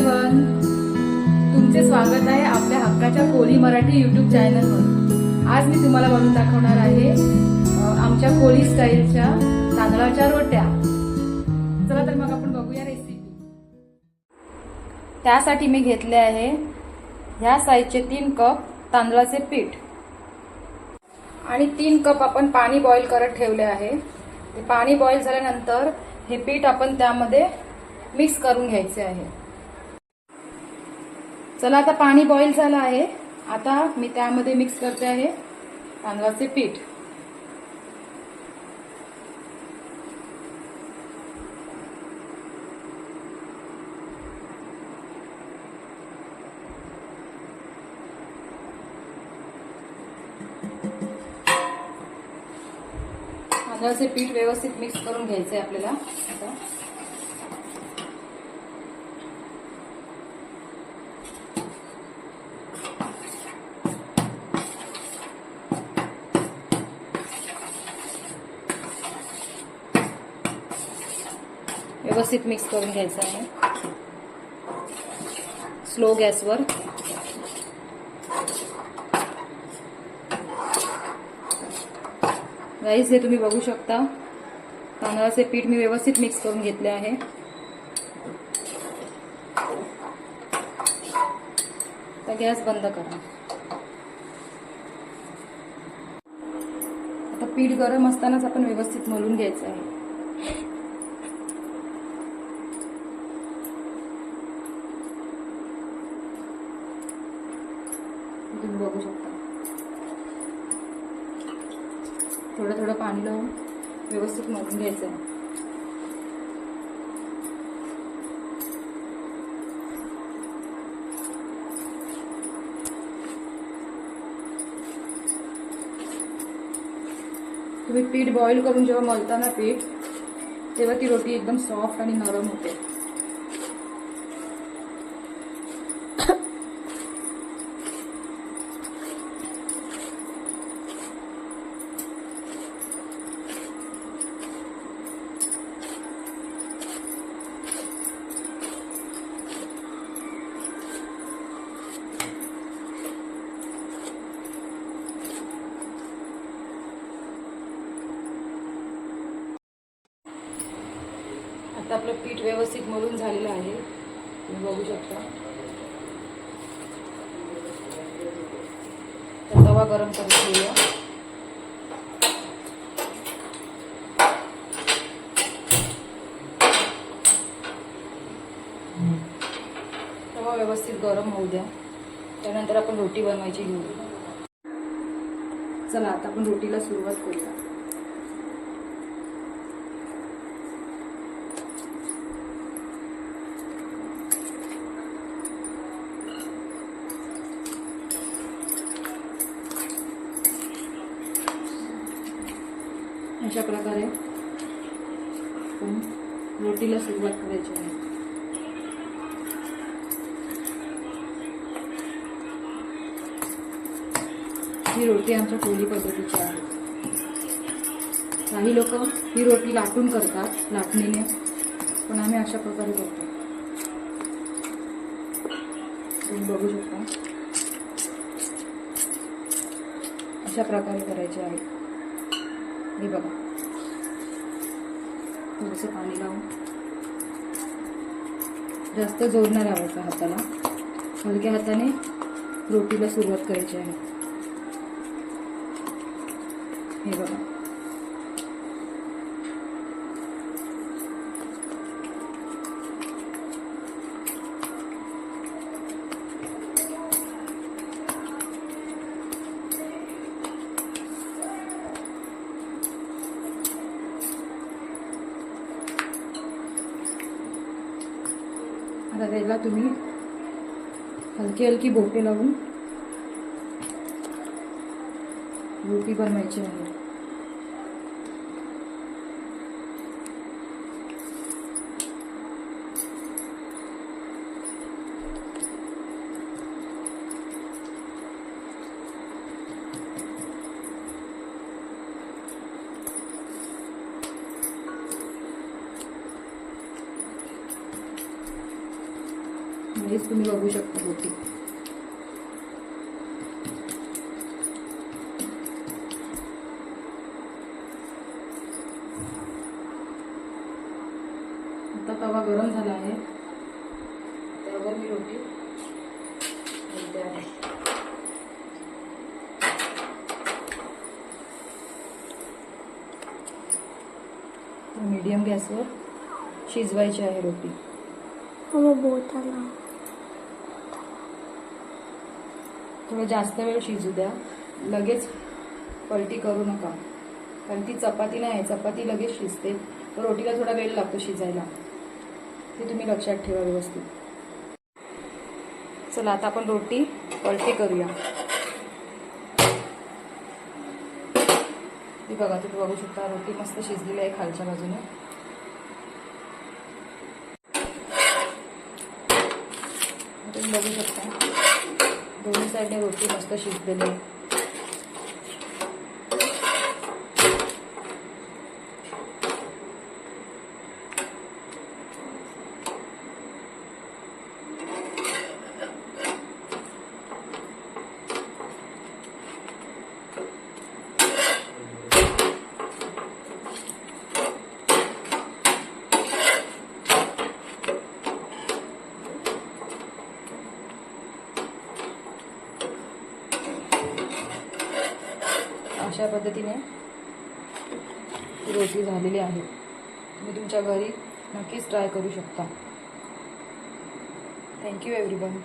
Everyone, तुमचे स्वागत आहे आपल्या हक्काच्या कोळी मराठी यूट्यूब चॅनलवर। आज मी तुम्हाला बनवून दाखवणार आहे आमच्या कोळी स्टाईलच्या तांदळाच्या रोट्या। चला तर मग आपण बघूया रेसिपी। त्यासाठी मी घेतले आहे ह्या साईजचे 3 कप तांदळाचे पीठ आणि 3 कप आपण पाणी बॉईल करत ठेवले आहे। ते पाणी बॉईल झाल्यानंतर हे पीठ आपण त्यामध्ये मिक्स करून घ्यायचे आहे। चला आता पाणी बॉईल झालं आहे। आता मी त्यामध्ये मिक्स करते आहे तांदळाचे पीठ। तांदळाचे पीठ व्यवस्थित मिक्स करून घ्यायचे आपल्याला। आता व्यवस्थित मिक्स करून घ्यायचं आहे स्लो गॅसवर। गाईस, हे तुम्ही बघू शकता तांदळाचे पीठ मी व्यवस्थित मिक्स करून घेतले आहे। आता गॅस बंद करा। आता पीठ गरम असतानाच आपण व्यवस्थित मळून घ्यायचं आहे। तुम्ही बघू शकता थोडं थोडं पाणी लावून व्यवस्थित मळून घ्यायचं आहे। तुम्ही पीठ बॉईल करून जेव्हा मळताना पीठ, तेव्हा ती रोटी एकदम सॉफ्ट आणि नरम होते। आता आपलं पीठ व्यवस्थित मळून झालेलं आहे, तुम्ही बघू शकता। तर तवा गरम करून घेऊया। तवा व्यवस्थित गरम होऊ द्या, त्यानंतर आपण रोटी बनवायची घेऊ। चला आता आपण रोटीला सुरुवात करूया। अशा प्रकारे रोटीला सुरुवात करायची आहे। ही रोटी आमच्या कोळी पद्धतीची आहे। काही लोक ही रोटी लाटून करतात, लाटणीने, पण आम्ही अशा प्रकारे करतो। तुम्ही बघू शकता अशा प्रकारे करायची आहे। हे बघा, थोडंसं पाणी लावून जास्त जोर नाही लावायचा हाताला, हलक्या हाताने रोटीला सुरुवात करायची आहे। हे बघा, आता त्याला तुम्ही हलकी हलकी बोटे लावून रोटी बनवायची आहे। हेच तुम्ही बघू शकता रोटी. आता तवा गरम झाला आहे, त्यावर मी रोटी घालते आहे. मीडियम गॅसवर शिजवायची आहे रोटी. थोडं जास्त वेळ शिजू द्या, लगेच पलटी करू नका, कारण ती चपाती नाही, चपाती लगेच शिजते, तर रोटीला थोडा वेळ लागतो शिजायला, ते तुम्ही लक्षात ठेवा व्यवस्थित. चला आता आपण रोटी पलटी करूया. ती बघा, तुम्ही बघू शकता रोटी मस्त शिजलेली आहे खालच्या बाजूने. तुम्ही बघू शकता दोन्ही साईडने रोटी मस्त शिजलेली आहे. अशा पद्धतीने रोटी झालेली आहे. तुम्ही तुमच्या घरी नक्कीच ट्राय करू शकता. Thank you everyone.